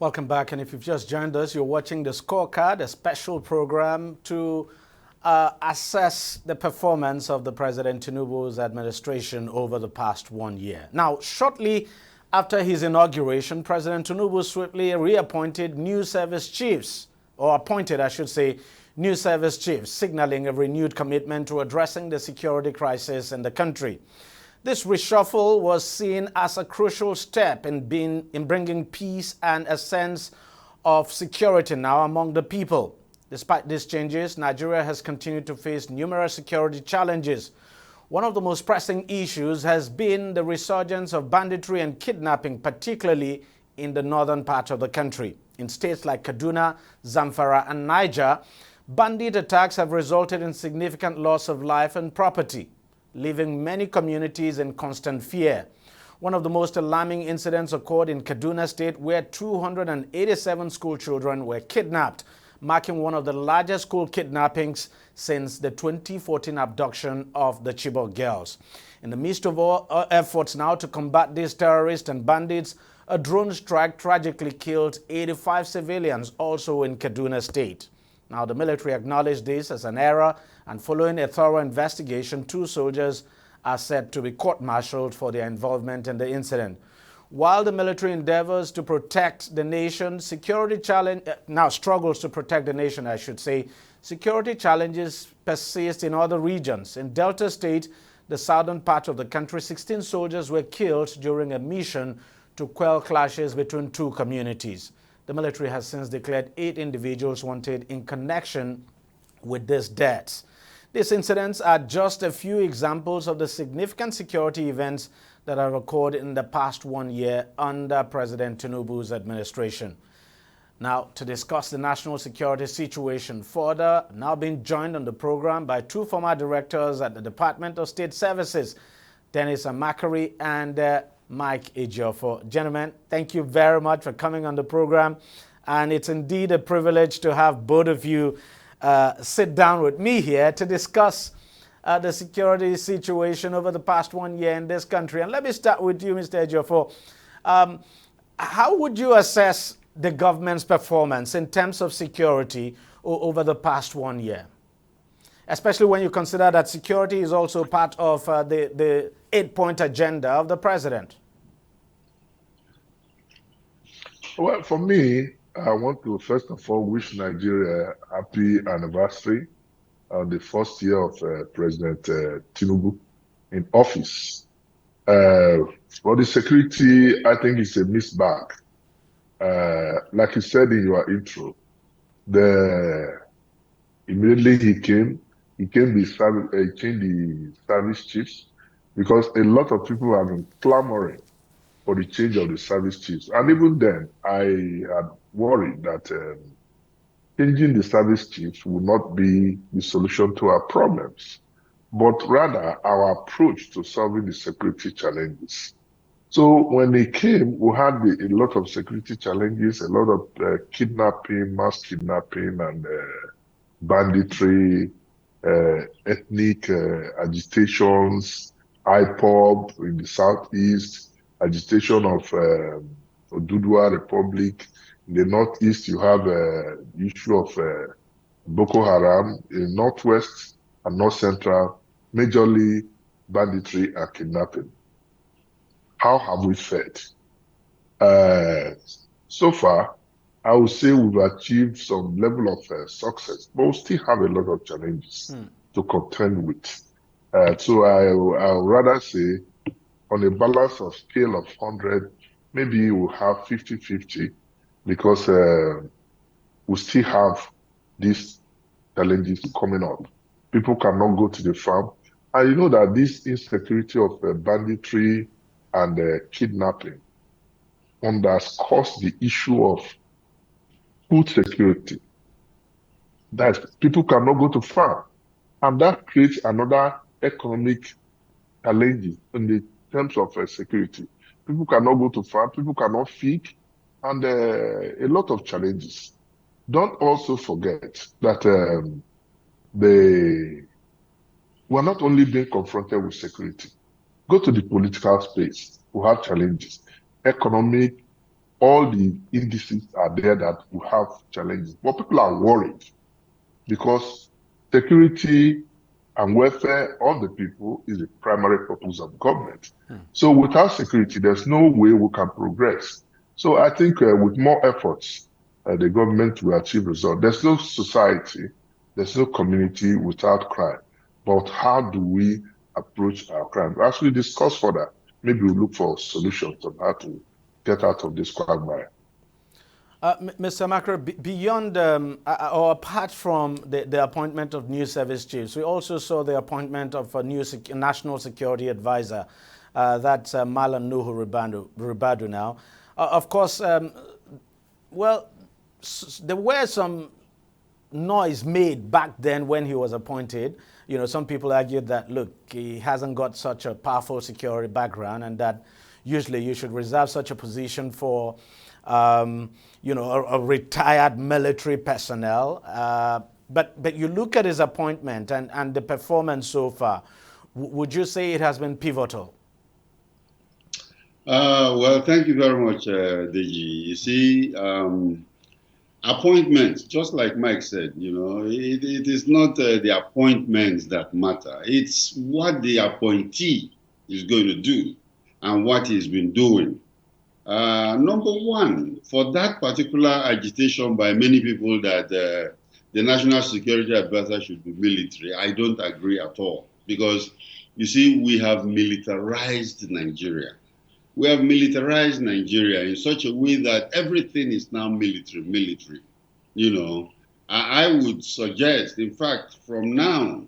Welcome back, and if you've just joined us, you're watching The Scorecard, a special program to assess the performance of the President Tinubu's administration over the past 1 year. Now, shortly after his inauguration, President Tinubu swiftly reappointed new service chiefs, or appointed, I should say, new service chiefs, signaling a renewed commitment to addressing the security crisis in the country. This reshuffle was seen as a crucial step in bringing peace and a sense of security now among the people. Despite these changes, Nigeria has continued to face numerous security challenges. One of the most pressing issues has been the resurgence of banditry and kidnapping, particularly in the northern part of the country. In states like Kaduna, Zamfara, and Niger, bandit attacks have resulted in significant loss of life and property, leaving many communities in constant fear. One of the most alarming incidents occurred in Kaduna State, where 287 school children were kidnapped, marking one of the largest school kidnappings since the 2014 abduction of the Chibok girls. In the midst of all efforts now to combat these terrorists and bandits, a drone strike tragically killed 85 civilians also in Kaduna State. Now, the military acknowledged this as an error, and following a thorough investigation, 2 soldiers are said to be court-martialed for their involvement in the incident. While the military endeavors to protect the nation, struggles to protect the nation, I should say, security challenges persist in other regions. In Delta State, the southern part of the country, 16 soldiers were killed during a mission to quell clashes between 2 communities. The military has since declared 8 individuals wanted in connection with these deaths. These incidents are just a few examples of the significant security events that have occurred in the past 1 year under President Tinubu's administration. Now, to discuss the national security situation further, now being joined on the program by 2 former directors at the Department of State Services, Dennis Amakari and Mike Ejiofor. Gentlemen, thank you very much for coming on the program. And it's indeed a privilege to have both of you sit down with me here to discuss the security situation over the past 1 year in this country. And let me start with you, Mr. Ejiofor. How would you assess the government's performance in terms of security over the past 1 year? Especially when you consider that security is also part of the 8-point agenda of the president. Well, for me, I want to first of all wish Nigeria a happy anniversary on the first year of President Tinubu in office. For the security, I think it's a mixed bag. Like you said in your intro, immediately he came changed the service chiefs, because a lot of people have been clamoring for the change of the service chiefs. And even then, I had worried that changing the service chiefs would not be the solution to our problems, but rather our approach to solving the security challenges. So when he came, we had a lot of security challenges, a lot of kidnapping, mass kidnapping, and banditry, ethnic agitations, IPOB in the southeast, agitation of Oduduwa Republic. In the northeast, you have the issue of Boko Haram. In northwest and north central, majorly banditry and kidnapping. How have we fared? So far, I would say we've achieved some level of success, but we still have a lot of challenges to contend with. So I would rather say, on a balance of scale of 100, maybe we'll have 50-50, because we still have these challenges coming up. People cannot go to the farm. And you know that this insecurity of banditry and kidnapping underscores the issue of food security. That people cannot go to farm. And that creates another economic challenge in the terms of security. People cannot go to farm, people cannot feed, and a lot of challenges. Don't also forget that we're not only being confronted with security. Go to the political space, we have challenges. Economic, all the indices are there that we have challenges. But people are worried because security and welfare of the people is the primary purpose of government. So without security, there's no way we can progress. So I think with more efforts, the government will achieve results. There's no society, there's no community without crime. But how do we approach our crime? As we discuss further, maybe we'll look for solutions on how to get out of this quagmire. Mr. Makra, beyond or apart from the appointment of new service chiefs, we also saw the appointment of a new national security advisor. That's Malam Nuhu Ribadu now. Of course, well, there were some noise made back then when he was appointed. You know, some people argued that, look, he hasn't got such a powerful security background and that usually you should reserve such a position for you know, a retired military personnel. But you look at his appointment and the performance so far, would you say it has been pivotal? Well, thank you very much, Deji. You see, appointments, just like Mike said, you know, it is not the appointments that matter. It's what the appointee is going to do and what he's been doing. Number one, for that particular agitation by many people that the National Security Advisor should be military, I don't agree at all. Because, you see, we have militarized Nigeria. We have militarized Nigeria in such a way that everything is now military. You know, I would suggest, in fact, from now,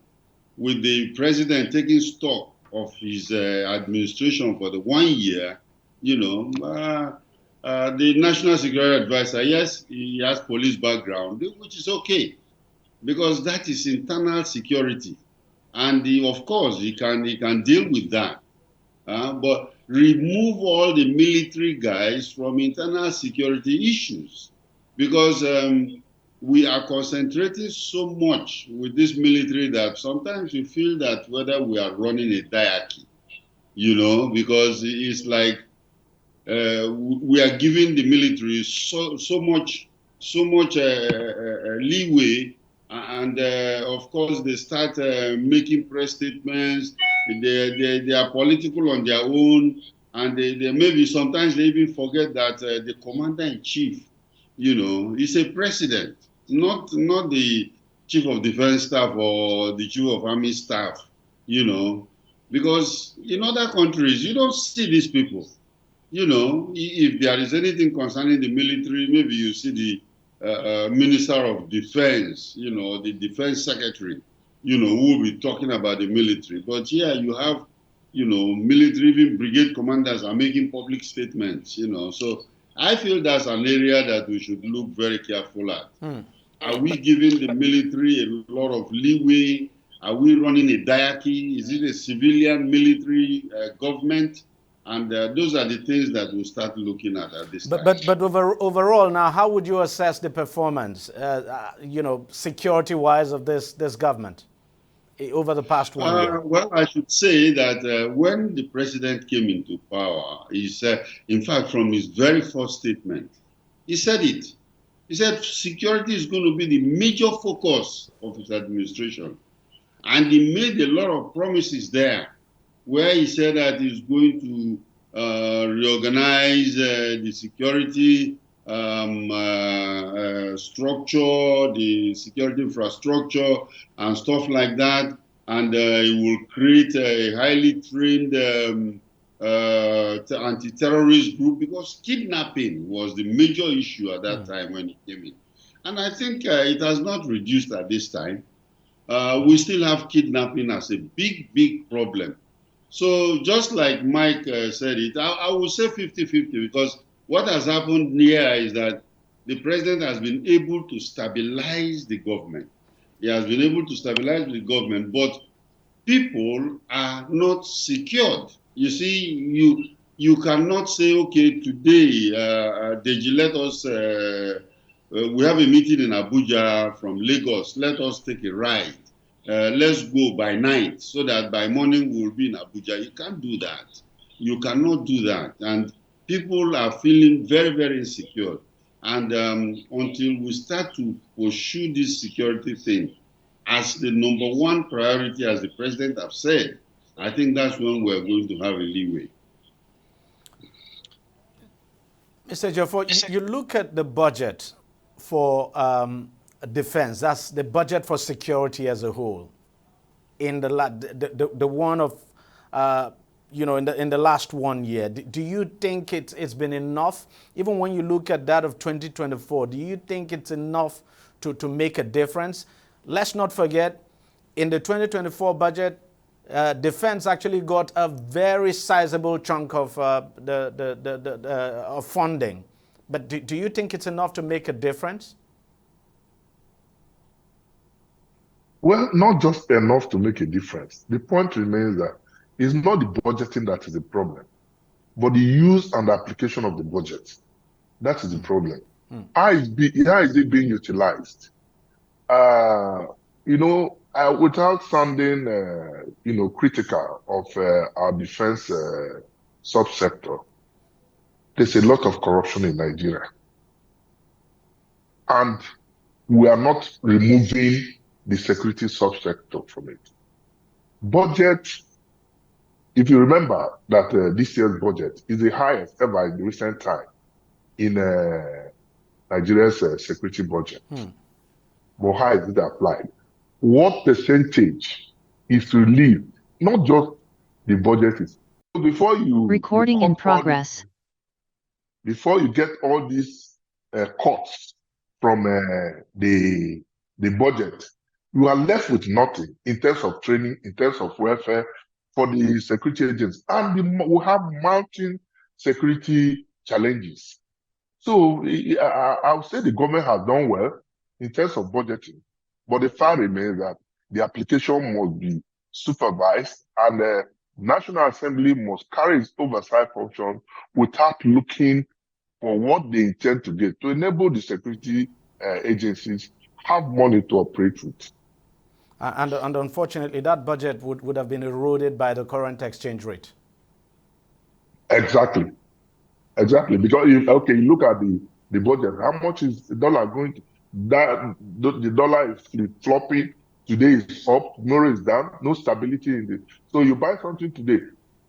with the president taking stock of his administration for the 1 year, you know, the National Security Advisor, yes, he has police background, which is okay, because that is internal security. And of course, he can deal with that. But remove all the military guys from internal security issues, because we are concentrating so much with this military that sometimes we feel that whether we are running a diarchy, you know, because it's like we are giving the military so much leeway, and of course they start making press statements. They are political on their own, and they maybe sometimes they even forget that the commander-in-chief, you know, is a president, not the chief of defense staff or the chief of army staff, you know, because in other countries you don't see these people. You know, if there is anything concerning the military, maybe you see the Minister of Defense, you know, the Defense Secretary, you know, who will be talking about the military. But here you have, you know, military, even brigade commanders are making public statements, you know. So I feel that's an area that we should look very careful at. Are we giving the military a lot of leeway? Are we running a diarchy? Is it a civilian military government? And those are the things that we'll start looking at this time. But overall now, how would you assess the performance, you know, security-wise of this government over the past 1 year? Well, I should say that when the president came into power, he said, in fact, from his very first statement, he said it. He said security is going to be the major focus of his administration. And he made a lot of promises there, where he said that he's going to reorganize the security structure, the security infrastructure, and stuff like that. And he will create a highly trained anti-terrorist group, because kidnapping was the major issue at that time when he came in. And I think it has not reduced at this time. We still have kidnapping as a big problem. So just like Mike said it, I would say 50-50, because what has happened here is that the president has been able to stabilize the government. He has been able to stabilize the government, but people are not secured. You see, you cannot say, okay, today, Deji, let us, we have a meeting in Abuja from Lagos, let us take a ride. Let's go by night so that by morning we'll be in Abuja. You can't do that. You cannot do that. And People are feeling very, very insecure. And until we start to pursue this security thing as the number one priority, as the president have said, I think that's when we're going to have a leeway. Mr. Jaffor, you look at the budget for defense, that's the budget for security as a whole, in the one of, in the last 1 year. Do you think it's been enough? Even when you look at that of 2024, do you think it's enough to make a difference? Let's not forget, in the 2024 budget, defense actually got a very sizable chunk of of funding. But do you think it's enough to make a difference? Well, not just enough to make a difference. The point remains that it's not the budgeting that is the problem, but the use and application of the budget. That is the problem. How is it being utilized? Without sounding, critical of our defense subsector, there's a lot of corruption in Nigeria. And we are not removing the security subsector from it. Budget, if you remember that this year's budget is the highest ever in recent time in Nigeria's security budget. But how is it applied? What percentage is relieved? Not just the budget is. So before you recording in progress. Before you get all these cuts from the budget, you are left with nothing in terms of training, in terms of welfare for the security agents, and we have mounting security challenges. So I would say the government has done well in terms of budgeting, but the fact remains that the application must be supervised, and the National Assembly must carry its oversight function without looking for what they intend to get to enable the security agencies have money to operate with. And unfortunately, that budget would have been eroded by the current exchange rate. Exactly. Because you look at the budget. How much is the dollar going to? The dollar is flopping. Today is up. Tomorrow is down. No stability in it. So you buy something today.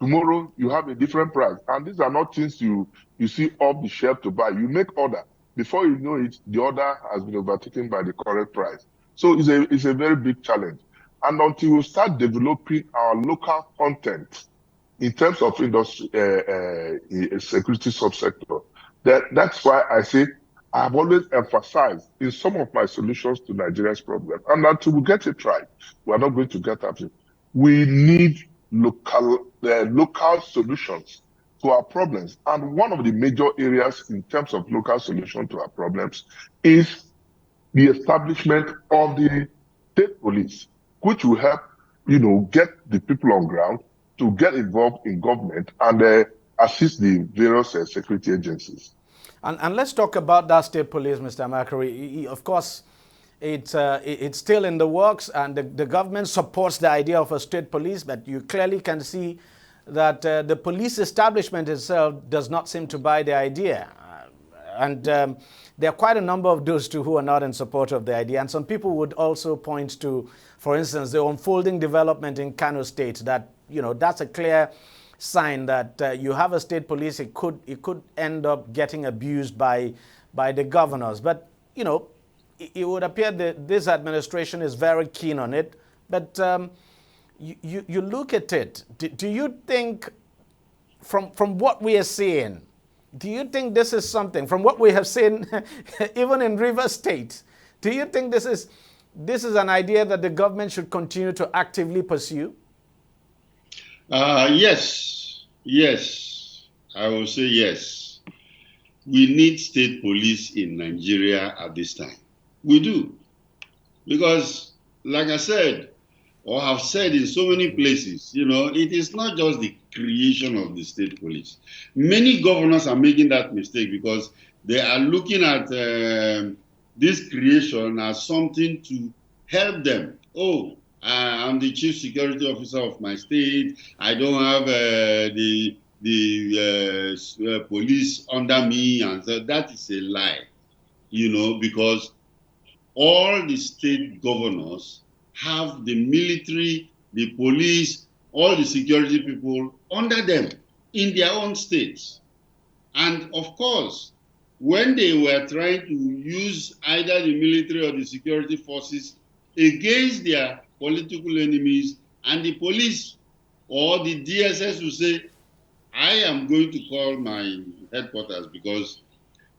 Tomorrow you have a different price. And these are not things you see off the shelf to buy. You make order. Before you know it, the order has been overtaken by the current price. So it's a very big challenge. And until we start developing our local content in terms of industry, security subsector, that's why I say I've always emphasized in some of my solutions to Nigeria's problem. And until we get it right, we are not going to get at it. We need local solutions to our problems. And one of the major areas in terms of local solution to our problems is the establishment of the state police, which will help, get the people on ground to get involved in government and assist the various security agencies. And let's talk about that state police, Mr. Makari. Of course, it's still in the works, and the government supports the idea of a state police, but you clearly can see that the police establishment itself does not seem to buy the idea. There are quite a number of those too who are not in support of the idea. And some people would also point to, for instance, the unfolding development in Kano State, that, that's a clear sign that you have a state police, it could end up getting abused by the governors. But, it would appear that this administration is very keen on it. But you look at it, do you think, from what we are seeing, do you think this is something, from what we have seen, even in Rivers State, do you think this is an idea that the government should continue to actively pursue? Yes, I will say yes. We need state police in Nigeria at this time. We do. Because, like I said, or have said in so many places, it is not just the creation of the state police. Many governors are making that mistake because they are looking at this creation as something to help them. I'm the chief security officer of my state. I don't have the the police under me, and so that is a lie, because all the state governors have the military, the police, all the security people under them in their own states. And of course, when they were trying to use either the military or the security forces against their political enemies, and the police or the DSS will say, I am going to call my headquarters because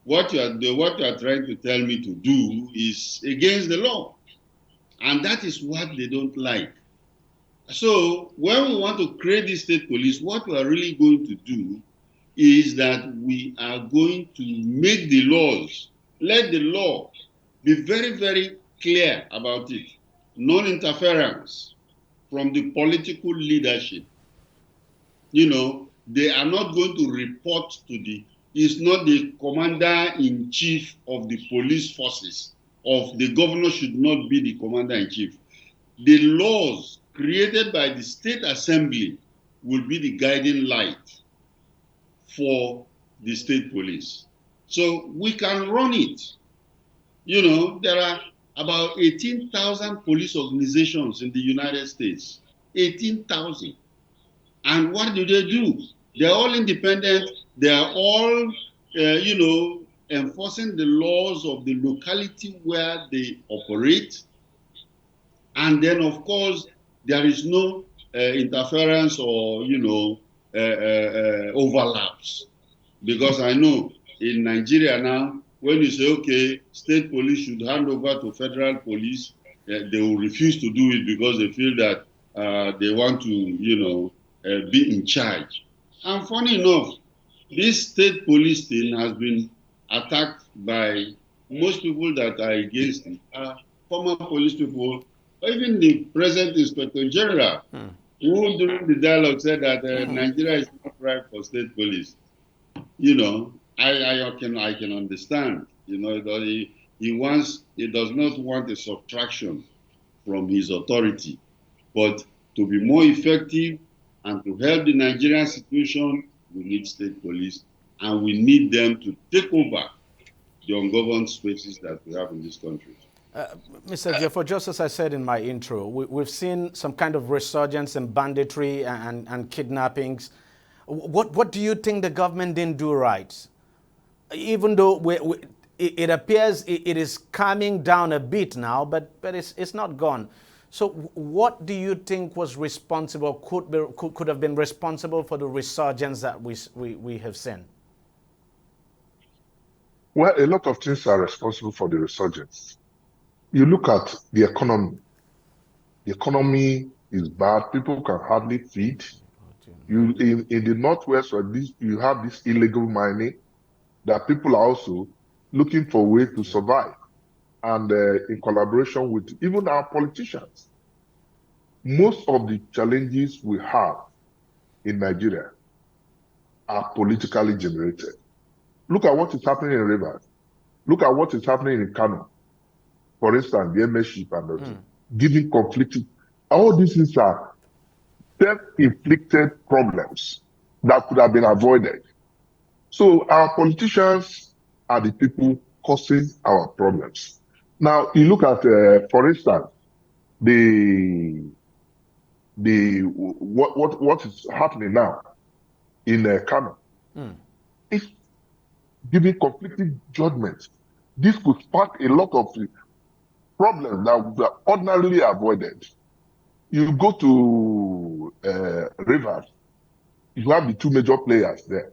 what you are trying to tell me to do is against the law. And that is what they don't like. So when we want to create this state police, what we are really going to do is that we are going to make the laws, let the law be very, very clear about it. Non-interference from the political leadership. They are not going to report to it's not the commander-in-chief of the police forces, the governor should not be the commander-in-chief. The laws created by the state assembly will be the guiding light for the state police. So we can run it. There are about 18,000 police organizations in the United States. 18,000. And what do? They're all independent. They are all, enforcing the laws of the locality where they operate. And then, of course, there is no interference or, overlaps. Because I know in Nigeria now, when you say, okay, state police should hand over to federal police, they will refuse to do it because they feel that they want to, be in charge. And funny enough, this state police thing has been attacked by most people that are against it, former police people, even the present Inspector General, who during the dialogue said that Nigeria is not right for state police. I can understand. He does not want a subtraction from his authority, but to be more effective and to help the Nigerian situation, we need state police, and we need them to take over the ungoverned spaces that we have in this country. Mr. Jeffo, just as I said in my intro, we've seen some kind of resurgence in banditry and kidnappings. What do you think the government didn't do right? Even though it appears it is calming down a bit now, but it's not gone. So what do you think was responsible, could have been responsible for the resurgence that we have seen? Well, a lot of things are responsible for the resurgence. You look at the economy. The economy is bad. People can hardly feed. In the Northwest, you have this illegal mining that people are also looking for ways to survive. And in collaboration with even our politicians. Most of the challenges we have in Nigeria are politically generated. Look at what is happening in Rivers. Look at what is happening in Kano. For instance, the MS-ship and giving conflicting. All these are self-inflicted problems that could have been avoided. So our politicians are the people causing our problems. Now, you look at, for instance, what is happening now in Kano. It's giving conflicting judgments. This could spark a lot of problems that would be ordinarily avoided. You go to Rivers, you have the two major players there.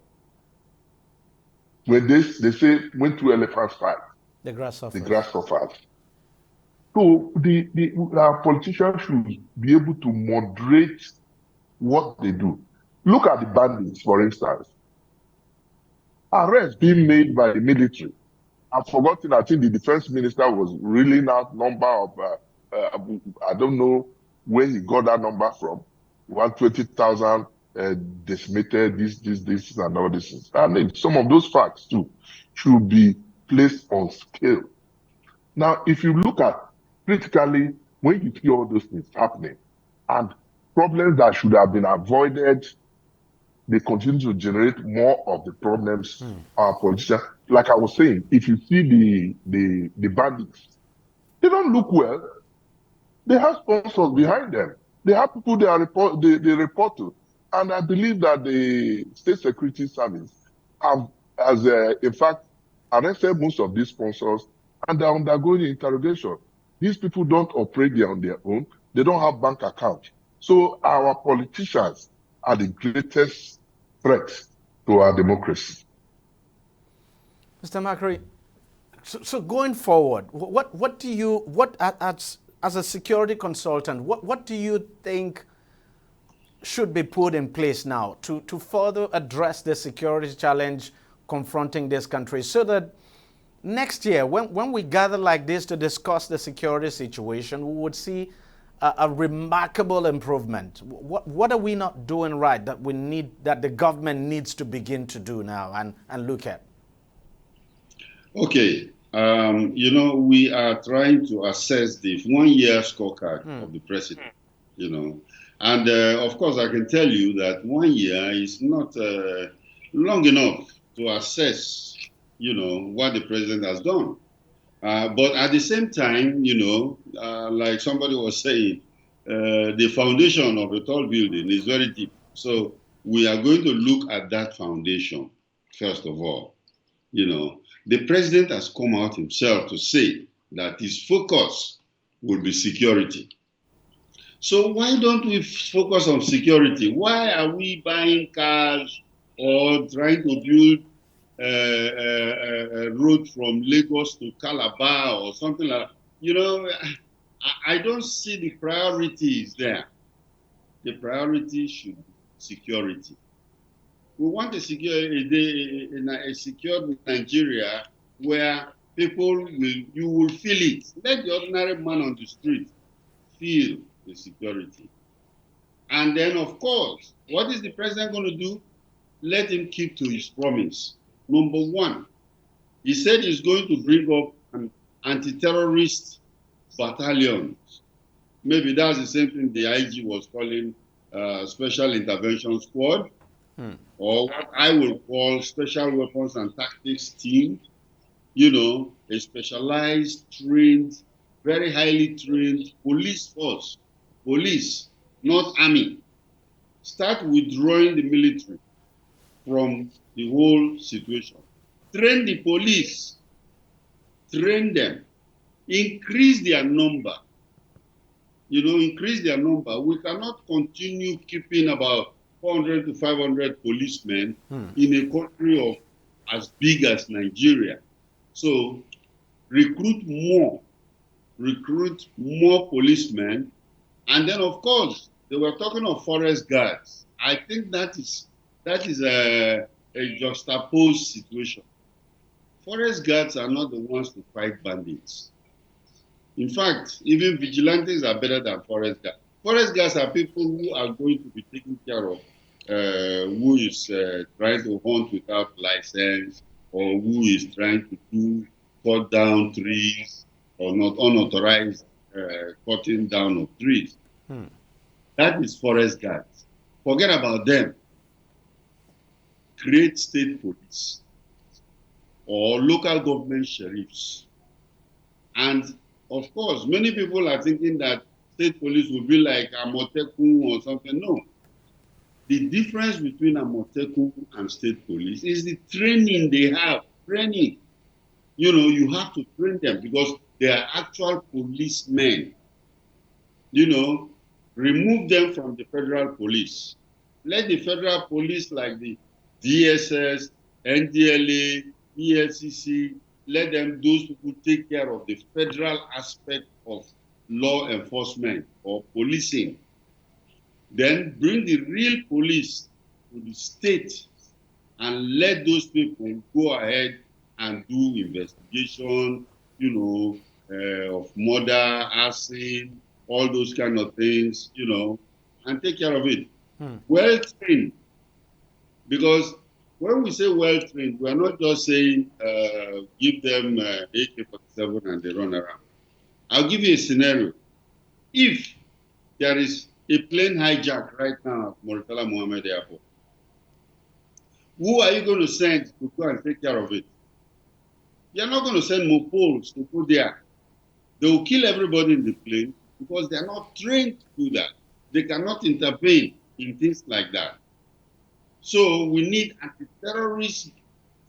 When they say when two elephants fight, the grass suffers. So our politicians should be able to moderate what they do. Look at the bandits, for instance. Arrests being made by the military. I've forgotten, I think the defense minister was reeling out number of, I don't know where he got that number from. 120,000 decimated, this, and all this. I mean, some of those facts too should be placed on scale. Now, if you look at critically, when you see all those things happening and problems that should have been avoided they continue to generate more of the problems our politicians. Like I was saying, if you see the bandits, they don't look well. They have sponsors behind them. They have people they report to. And I believe that the State Security Service have, in fact, arrested most of these sponsors and they're undergoing interrogation. These people don't operate there on their own. They don't have bank accounts. So our politicians are the greatest threat to our democracy. Mr. Makary, so going forward, what do you, as a security consultant, what do you think should be put in place now to further address the security challenge confronting this country, so that next year, when we gather like this to discuss the security situation, we would see a remarkable improvement? What are we not doing right that the government needs to begin to do now and look at? Okay. We are trying to assess the 1 year scorecard of the president, And of course, I can tell you that 1 year is not long enough to assess, what the president has done. But at the same time, like somebody was saying, the foundation of a tall building is very deep. So we are going to look at that foundation, first of all. The president has come out himself to say that his focus will be security. So why don't we focus on security? Why are we buying cars or trying to build a road from Lagos to Calabar or something like that? I don't see the priorities there. The priority should be security. We want a secure Nigeria where you will feel it. Let the ordinary man on the street feel the security. And then, of course, what is the president going to do? Let him keep to his promise. Number one, he said he's going to bring up an anti-terrorist battalion. Maybe that's the same thing the IG was calling Special Intervention Squad, or what I will call Special Weapons and Tactics Team. A specialized, trained, very highly trained police force. Police, not army. Start withdrawing the military from the whole situation. Train the police. Train them. Increase their number. Increase their number. We cannot continue keeping about 400 to 500 policemen in a country of as big as Nigeria. So recruit more policemen. And then, of course, they were talking of forest guards. I think that is a juxtaposed situation. Forest guards are not the ones to fight bandits. In fact, even vigilantes are better than forest guards. Forest guards are people who are going to be taken care of, who is trying to hunt without license, or who is trying to cut down trees, or not unauthorized cutting down of trees. That is forest guards. Forget about them. Create state police or local government sheriffs. And of course, many people are thinking that state police will be like Amotekun or something. No. The difference between Amotekun and state police is the training they have. Training. You have to train them because they are actual policemen. Remove them from the federal police. Let the federal police like the DSS, NDLA, EFCC, let those people take care of the federal aspect of law enforcement or policing. Then bring the real police to the state and let those people go ahead and do investigation, of murder, arson, all those kind of things, and take care of it. Well trained. Because when we say well trained, we are not just saying give them AK-47 and they run around. I'll give you a scenario. If there is a plane hijack right now at Murtala Mohammed Airport, Who are you going to send to go and take care of it? You're not going to send mopoles to go there. They will kill everybody in the plane because they're not trained to do that. They cannot intervene in things like that. So we need an anti-terrorist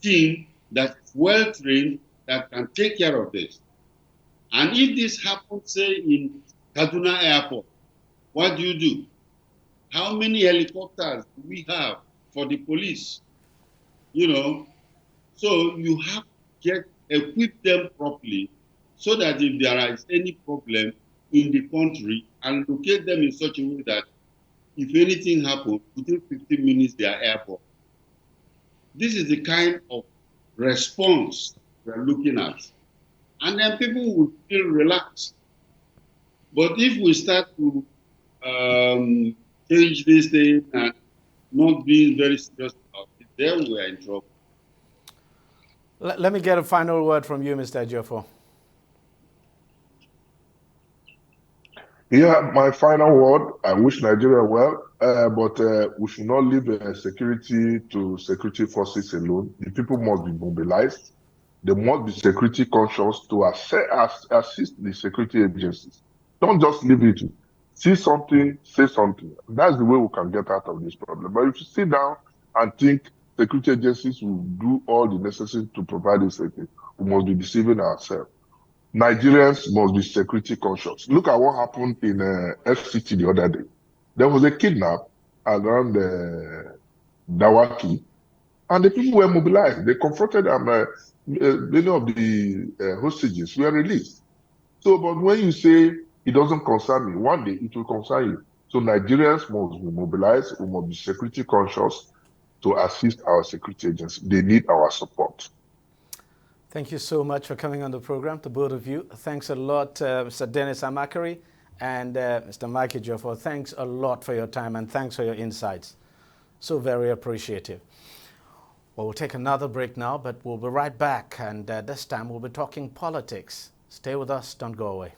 team that's well trained that can take care of this. And if this happens, say, in Kaduna Airport, what do? How many helicopters do we have for the police? You know, so you have to equip them properly so that if there is any problem in the country, and locate them in such a way that if anything happens, within 15 minutes they are airport. This is the kind of response we're looking at. And then people will feel relaxed. But if we start to change this thing and not being very serious about it, then we are in trouble. Let me get a final word from you, Mr. Ejiofor. Yeah, my final word, I wish Nigeria well, but we should not leave security to security forces alone. The people must be mobilized. They must be security conscious to assist the security agencies. Don't just leave it. See something, say something. That's the way we can get out of this problem. But if you sit down and think security agencies will do all the necessary to provide this safety, we must be deceiving ourselves. Nigerians must be security conscious. Look at what happened in FCT the other day. There was a kidnap around Dawaki, and the people were mobilized. They confronted them. Many of the hostages were released. So, but when you say it doesn't concern me, one day it will concern you. So Nigerians must be mobilized. We must be security conscious to assist our security agencies. They need our support. Thank you so much for coming on the program, to both of you. Thanks a lot, Mr. Dennis Amakari and Mr. Mike Ejiofor. Thanks a lot for your time and thanks for your insights. So very appreciative. Well, we'll take another break now, but we'll be right back. And this time we'll be talking politics. Stay with us. Don't go away.